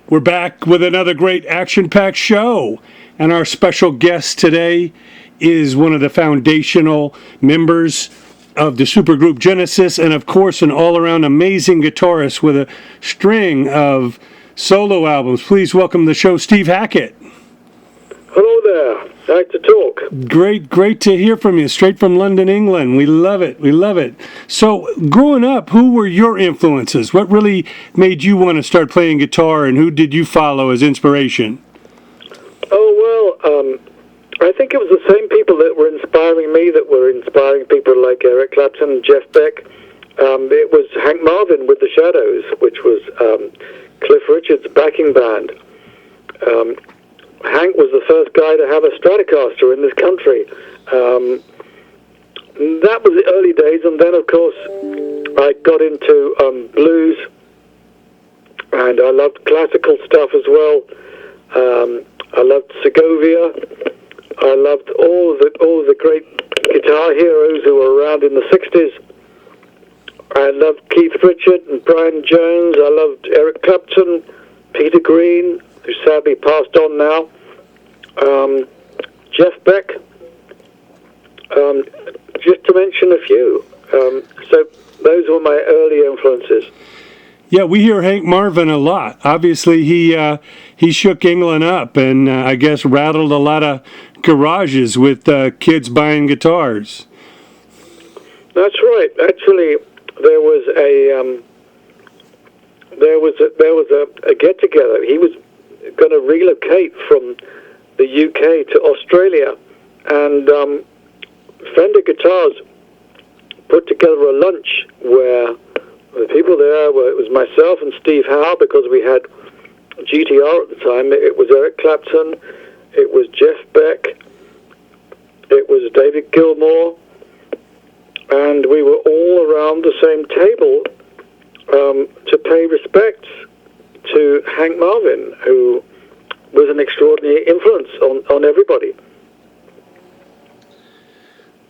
We're back with another great action-packed show, and our special guest today is one of the foundational members of the supergroup Genesis, and of course an all-around amazing guitarist with a string of solo albums. Please welcome to the show Steve Hackett. Hello there. Nice to talk. Great to hear from you, straight from London, England. We love it. So, growing up, who were your influences? What really made you want to start playing guitar, and who did you follow as inspiration? Oh, well, I think it was the same people that were inspiring me that were inspiring people like Eric Clapton and Jeff Beck. It was Hank Marvin with the Shadows, which was Cliff Richard's backing band. Hank was the first guy to have a Stratocaster in this country. That was the early days, and then, of course, I got into blues, and I loved classical stuff as well. I loved Segovia. I loved all the great guitar heroes who were around in the 60s. I loved Keith Richard and Brian Jones. I loved Eric Clapton, Peter Green, who sadly passed on now, Jeff Beck, just to mention a few. So those were my early influences. Yeah, we hear Hank Marvin a lot. Obviously, he shook England up and I guess rattled a lot of garages with kids buying guitars. That's right. Actually, there was a get together. He was going to relocate from the UK to Australia, and Fender Guitars put together a lunch where the people there were, it was myself and Steve Howe, because we had GTR at the time. It was Eric Clapton, it was Jeff Beck, it was David Gilmour, and we were all around the same table to pay respects to Hank Marvin, who was an extraordinary influence on everybody.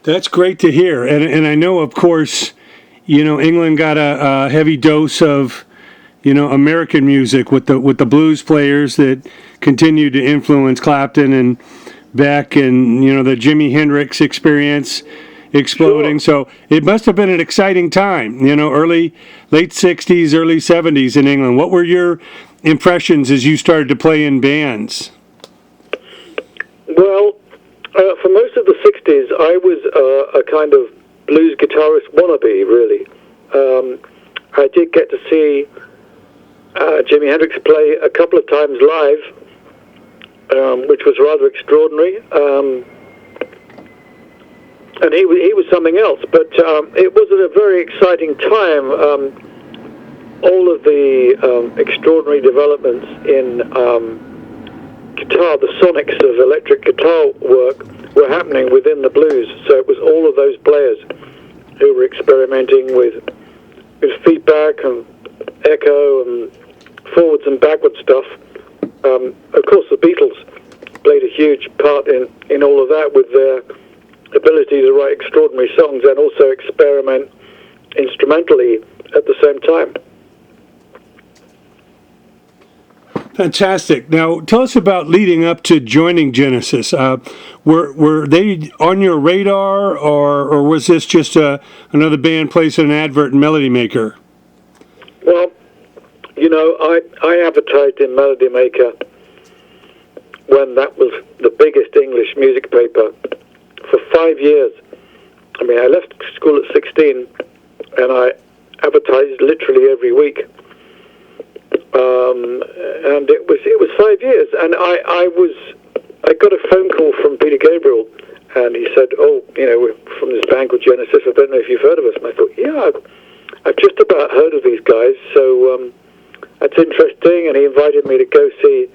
That's great to hear. And I know, of course, England got a heavy dose of, American music with the blues players that continued to influence Clapton and Beck and, the Jimi Hendrix experience exploding. Sure. So it must have been an exciting time, late 60s, early 70s in England. What were your impressions as you started to play in bands? Well, for most of the 60s, I was a kind of blues guitarist wannabe, really. I did get to see Jimi Hendrix play a couple of times live, which was rather extraordinary. And he was something else. But it was at a very exciting time. All of the extraordinary developments in guitar, the sonics of electric guitar work, were happening within the blues. So it was all of those players who were experimenting with feedback and echo and forwards and backwards stuff. Of course, the Beatles played a huge part in all of that with their ability to write extraordinary songs and also experiment instrumentally at the same time. Fantastic. Now, tell us about leading up to joining Genesis. Were they on your radar, or was this just another band placing an advert in Melody Maker? Well, I advertised in Melody Maker when that was the biggest English music paper for 5 years. I mean, I left school at 16, and I advertised literally every week. And it was 5 years, and I got a phone call from Peter Gabriel, and he said, we're from this band called Genesis. I don't know if you've heard of us. And I thought, yeah, I've just about heard of these guys, so that's interesting. And he invited me to go see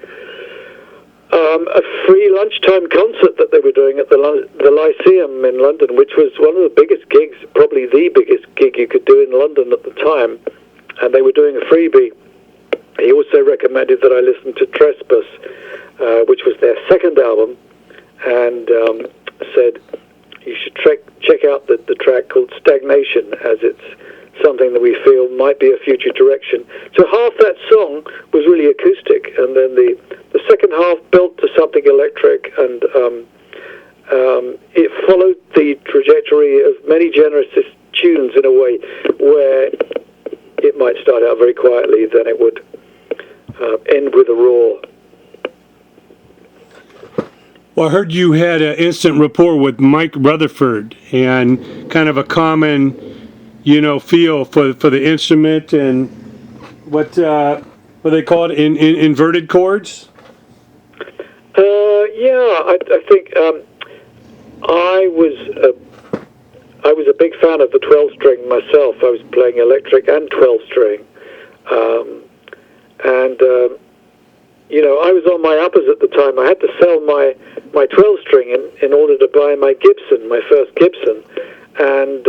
a free lunchtime concert that they were doing at the Lyceum in London, which was one of the biggest gigs, probably the biggest gig you could do in London at the time. And they were doing a freebie. He also recommended that I listen to Trespass, which was their second album, and said you should check out the track called Stagnation, as it's something that we feel might be a future direction. So half that song was really acoustic, and then the second half built to something electric, and it followed the trajectory of many Genesis tunes in a way where it might start out very quietly, then it would end with a roar. Well, I heard you had an instant rapport with Mike Rutherford and kind of a common, feel for the instrument and what they call it, inverted chords. I think I was a big fan of the 12-string myself. I was playing electric and 12-string, I was on my uppers at the time. I had to sell my 12-string in order to buy my Gibson, my first Gibson, and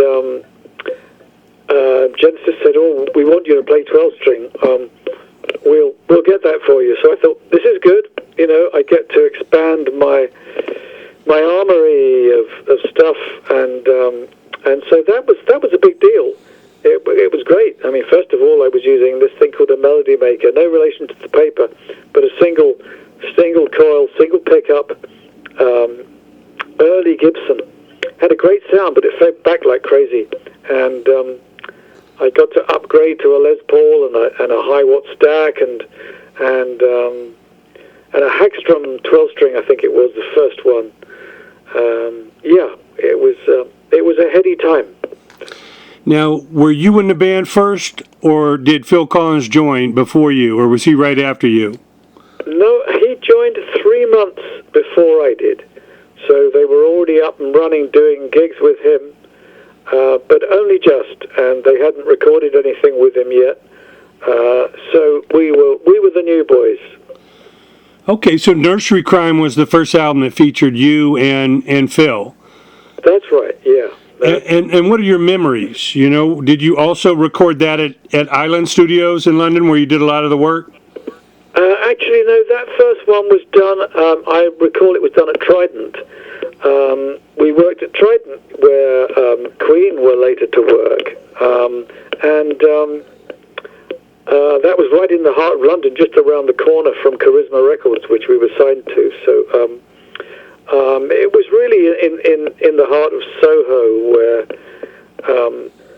Genesis said, "Oh, we want you to play 12-string. We'll get that for you." So I thought, this is good. I get to expand my armory of stuff, and so that was a big deal. It was great. I mean, first of all, I was using this thing called a melody maker, no relation to the paper, but a single coil, single pickup, early Gibson. Had a great sound, but it fed back like crazy, and I got to upgrade to a Les Paul and a high watt stack and a Hackstrom 12-string. I think it was the first one. It was a heady time. Now, were you in the band first, or did Phil Collins join before you, or was he right after you? No, he joined 3 months before I did. So they were already up and running, doing gigs with him, but only just, and they hadn't recorded anything with him yet. So we were the new boys. Okay, so Nursery Crime was the first album that featured you and Phil. That's right, yeah. And what are your memories? Did you also record that at Island Studios in London, where you did a lot of the work? Actually, no, that first one was done, I recall it was done at Trident. We worked at Trident, where Queen were later to work. That was right in the heart of London, just around the corner from Charisma Records, which we were signed to. So it was really in the heart of Soho, where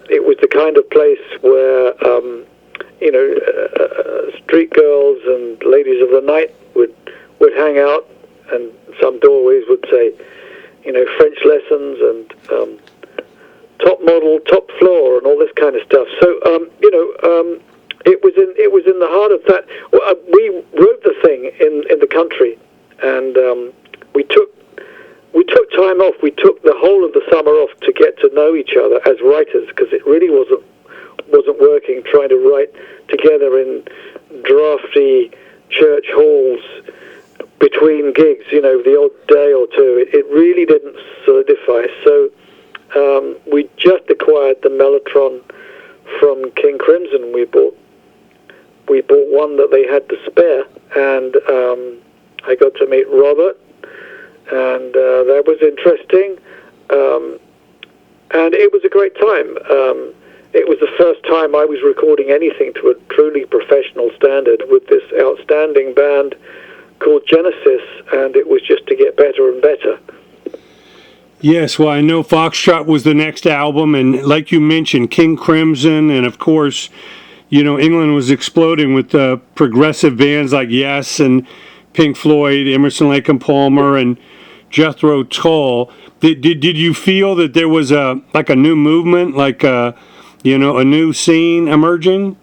it was the kind of place where street girls and ladies of the night would hang out, and some doorways would say, French lessons and top model, top floor, and all this kind of stuff. So it was in the heart of that. We wrote the thing in the country, and we took time off. We took the whole of the summer off to get to know each other as writers, because it really wasn't working trying to write together in drafty church halls between gigs, the odd day or two. It really didn't solidify. So we just acquired the Mellotron from King Crimson. We bought one that they had to spare, and I got to meet Robert, and that was interesting, and it was a great time. It was the first time I was recording anything to a truly professional standard with this outstanding band called Genesis, and it was just to get better and better. Yes, well, I know Foxtrot was the next album, and like you mentioned, King Crimson, and of course, England was exploding with progressive bands like Yes and Pink Floyd, Emerson, Lake and Palmer, and Jethro Tull. Did you feel that there was a new movement, a new scene emerging?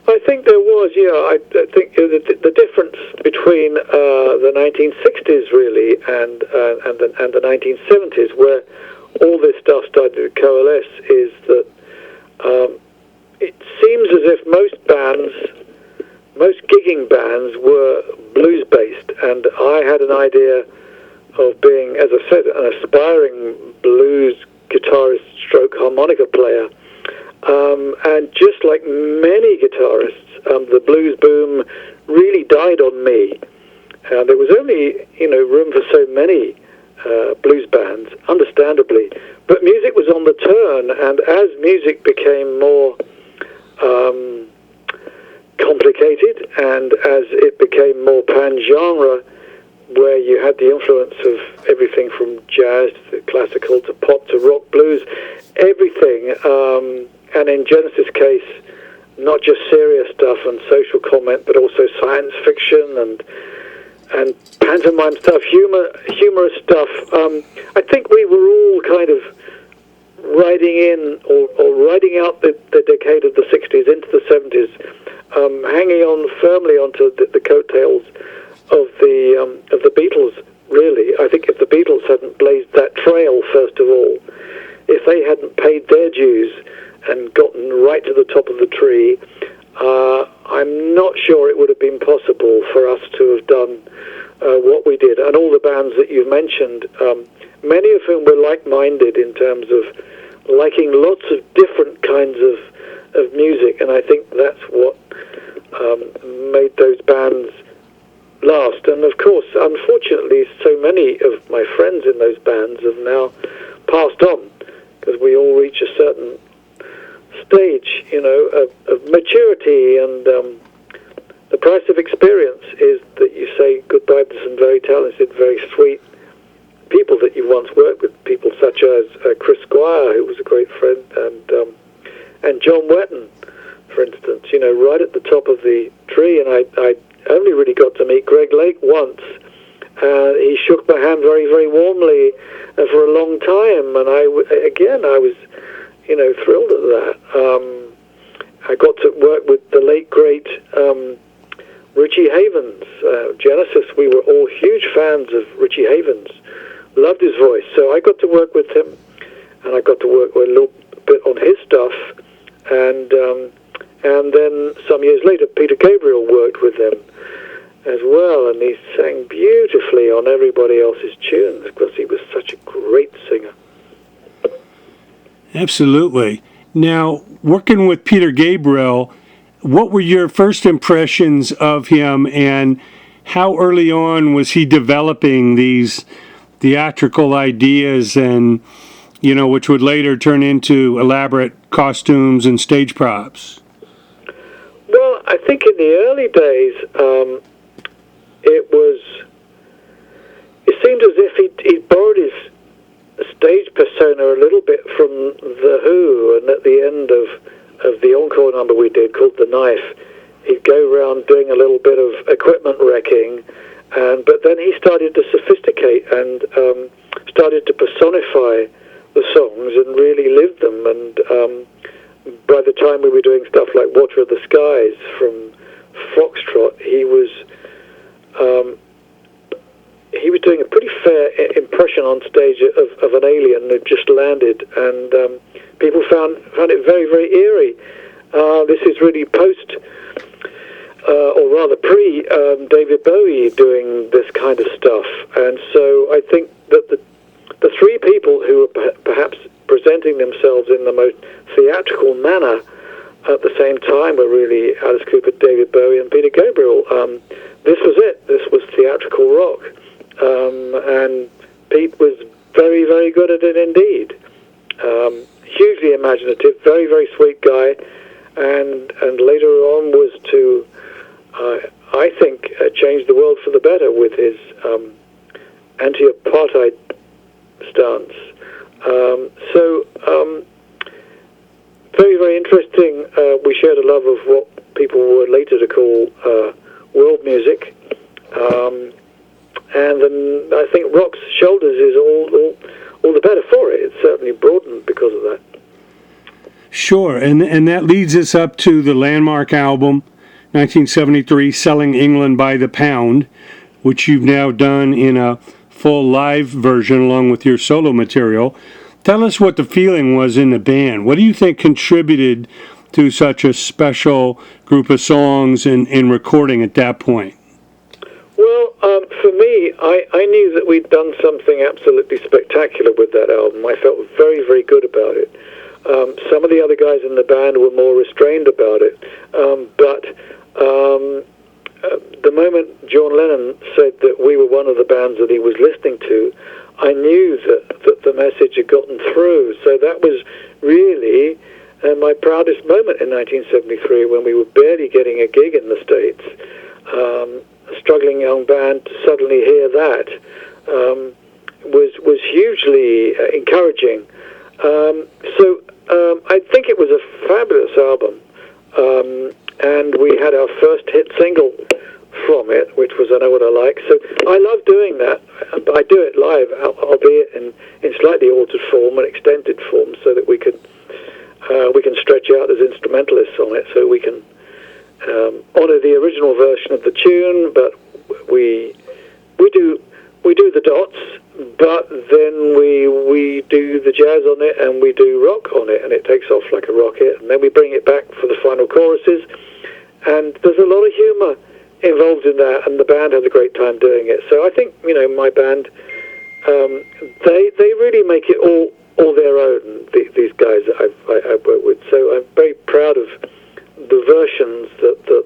I think there was, yeah. I think the difference between the 1960s really and the 1970s, where all this stuff started to coalesce, is that it seems as if most gigging bands were blues-based, and I had an idea of being, as I said, an aspiring blues guitarist stroke harmonica player. And just like many guitarists, the blues boom really died on me. There was only, room for so many blues bands, understandably. But music was on the turn, and as music became more complicated, and as it became more pan-genre, where you had the influence of everything from jazz to classical to pop to rock, blues, everything, and in Genesis' case, not just serious stuff and social comment, but also science fiction and pantomime stuff, humorous stuff. I think we were all kind of riding in or riding out the decade of the 60s into the 70s, hanging on firmly onto the coattails of the Beatles. Really, I think if the Beatles hadn't blazed that trail, first of all, if they hadn't paid their dues and gotten right to the top of the tree, I'm not sure it would have been possible for us to have done what we did. And all the bands that you've mentioned, many of whom were like-minded in terms of liking lots of different kinds of music, and I think that's what made those bands last. And of course, unfortunately, so many of my friends in those bands have now passed on, because we all reach a certain stage, of maturity, and the price of experience is that you say goodbye to some very talented, very sweet people that you once worked with, people such as Chris Squire, who was a great friend, and John Wetton, for instance, right at the top of the tree. And I only really got to meet Greg Lake once. He shook my hand very, very warmly for a long time, and I was, thrilled at that. I got to work with the late, great Richie Havens. Genesis, we were all huge fans of Richie Havens. Loved his voice, so I got to work with him, and I got to work a little bit on his stuff, and then some years later, Peter Gabriel worked with them as well, and he sang beautifully on everybody else's tunes because he was such a great singer. Absolutely. Now, working with Peter Gabriel, what were your first impressions of him, and how early on was he developing these theatrical ideas, and which would later turn into elaborate costumes and stage props? Well, I think in the early days, it seemed as if he borrowed his stage persona a little bit from The Who, and at the end of the encore number we did called The Knife, he'd go around doing a little bit of equipment wrecking, but then he started to sophisticate and started to personify the songs and really live them. And by the time we were doing stuff like Water of the Skies from Foxtrot, he was doing a pretty fair impression on stage of an alien who just landed, and people found it very, very eerie. This is really post, or rather pre, David Bowie doing this kind of stuff, and so I think that the three people who were perhaps presenting themselves in the most theatrical manner at the same time were really Alice Cooper, David Bowie, and Peter Gabriel. This was it. This was theatrical rock. And Pete was very, very good at it indeed. Hugely imaginative, very, very sweet guy, and later on was to, I think, change the world for the better with his anti-apartheid stance. Very, very interesting. We shared a love of what people were later to call world music. And then I think rock's shoulders is all the better for it. It's certainly broadened because of that. Sure, and that leads us up to the landmark album, 1973, Selling England by the Pound, which you've now done in a full live version along with your solo material. Tell us what the feeling was in the band. What do you think contributed to such a special group of songs in recording at that point? Well, for me, I knew that we'd done something absolutely spectacular with that album. I felt very, very good about it. Some of the other guys in the band were more restrained about it. But the moment John Lennon said that we were one of the bands that he was listening to, I knew that the message had gotten through. So that was really my proudest moment in 1973, when we were barely getting a gig in the States. A struggling young band to suddenly hear that was hugely encouraging. So I think it was a fabulous album, and we had our first hit single from it, which was I Know What I Like. So I love doing that. I do it live, albeit in slightly altered form and extended form, so that we can stretch out as instrumentalists on it, so we can honor the original version of the tune, but we do the dots, but then we do the jazz on it, and we do rock on it, and it takes off like a rocket, and then we bring it back for the final choruses, and there's a lot of humor involved in that, and the band has a great time doing it. So I think, my band, they really make it all their own, these guys that I've worked with. So I'm very proud of the versions that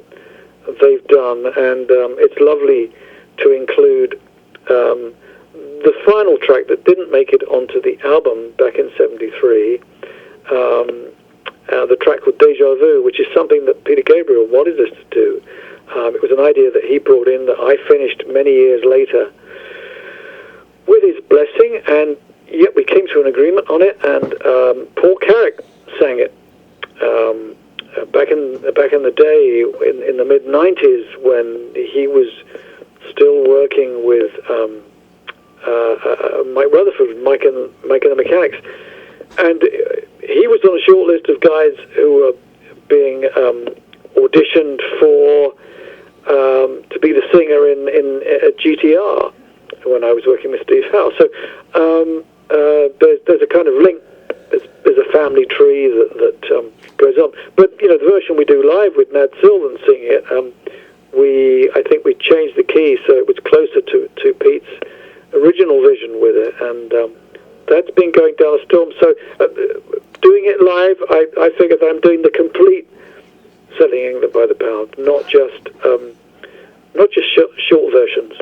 they've done, and it's lovely to include the final track that didn't make it onto the album back in '73, the track called Deja Vu, which is something that Peter Gabriel wanted us to do. It was an idea that he brought in that I finished many years later with his blessing, and yet we came to an agreement on it, and Paul Carrick sang it. Back in the day, in the mid-90s, when he was still working with Mike Rutherford, Mike and the Mechanics, and he was on a short list of guys who were being auditioned for to be the singer in GTR when I was working with Steve Howe. So there's a kind of link. There's a family tree that goes on. But the version we do live with Nad Sylvan singing it, I think we changed the key so it was closer to Pete's original vision with it, and that's been going down a storm. So doing it live, I figure that I'm doing the complete selling England by the pound, not just short versions.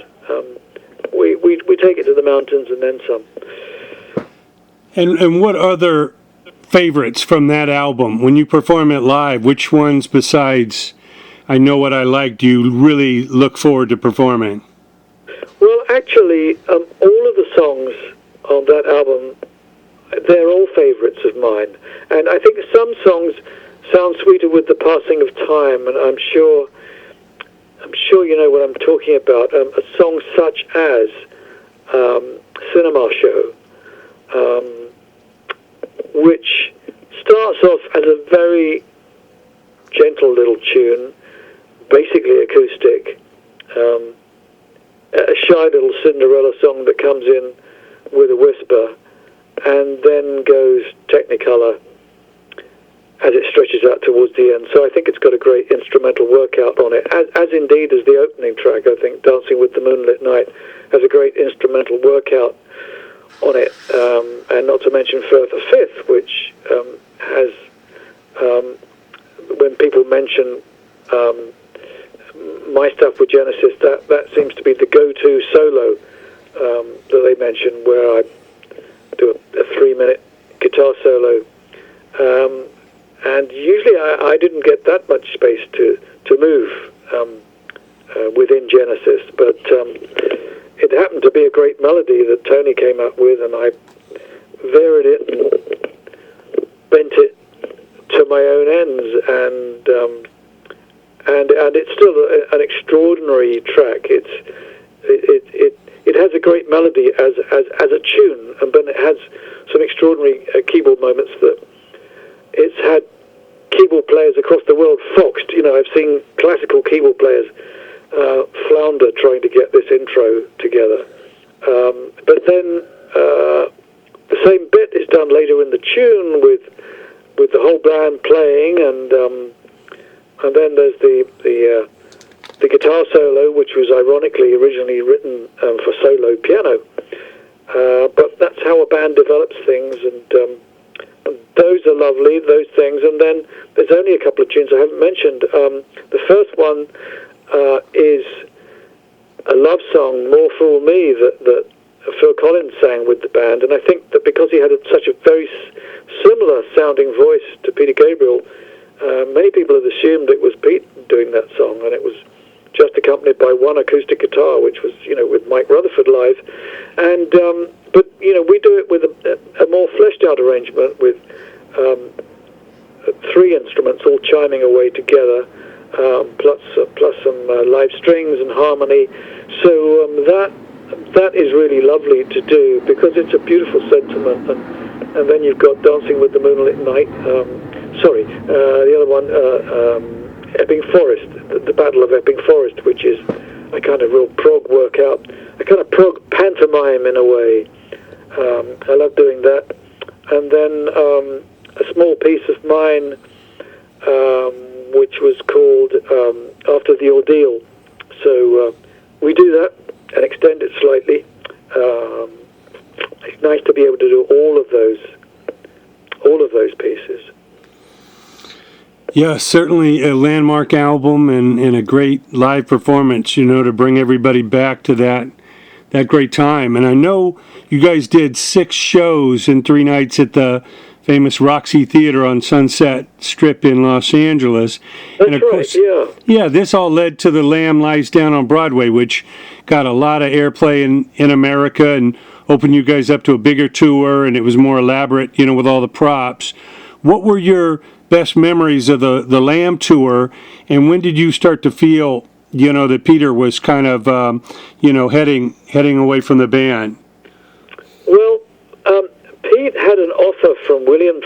We take it to the mountains and then some. And what other favorites from that album, when you perform it live, which ones besides I Know What I Like do you really look forward to performing? Well, actually, all of the songs on that album, they're all favorites of mine. And I think some songs sound sweeter with the passing of time, and I'm sure you know what I'm talking about. A song such as Cinema Show, which starts off as a very gentle little tune, basically acoustic, a shy little Cinderella song that comes in with a whisper, and then goes Technicolor as it stretches out towards the end. So I think it's got a great instrumental workout on it, as indeed as the opening track. I think Dancing with the Moonlit Night has a great instrumental workout on it, and not to mention Further Fifth, which has, when people mention my stuff with Genesis, that seems to be the go-to solo that they mention, where I do a 3-minute guitar solo, and usually I didn't get that much space to move within Genesis, but it happened to be a great melody that Tony came up with, and I varied it and bent it to my own ends, and it's still an extraordinary track. It has a great melody as a tune, but it has some extraordinary keyboard moments that it's had keyboard players across the world foxed. I've seen classical keyboard players flounder trying to get this intro together. But then the same bit is done later in the tune with the whole band playing, and then there's the guitar solo, which was ironically originally written for solo piano. But that's how a band develops things, and those are lovely, those things. And then there's only a couple of tunes I haven't mentioned. The first one is a love song, More Fool Me, that Phil Collins sang with the band, and I think that because he had such a very similar sounding voice to Peter Gabriel, many people had assumed it was Pete doing that song, and it was just accompanied by one acoustic guitar, which was, with Mike Rutherford live. And but we do it with a more fleshed out arrangement with 3 instruments all chiming away together, plus some live strings and harmony. So that is really lovely to do, because it's a beautiful sentiment. And then you've got Dancing with the Moonlit Night. The other one, Epping Forest, the Battle of Epping Forest, which is a kind of real prog workout, a kind of prog pantomime in a way. I love doing that. And then a small piece of mine, which was called After the Ordeal. So we do that and extend it slightly. It's nice to be able to do all of those pieces. Yeah, certainly a landmark album and a great live performance, to bring everybody back to that great time. And I know you guys did 6 shows in 3 nights at the famous Roxy Theater on Sunset Strip in Los Angeles. That's and of right, course, yeah. Yeah, this all led to The Lamb Lies Down on Broadway, which got a lot of airplay in America and opened you guys up to a bigger tour, and it was more elaborate, with all the props. What were your best memories of the Lamb tour, and when did you start to feel, that Peter was kind of, heading away from the band? Well, Pete had an offer from William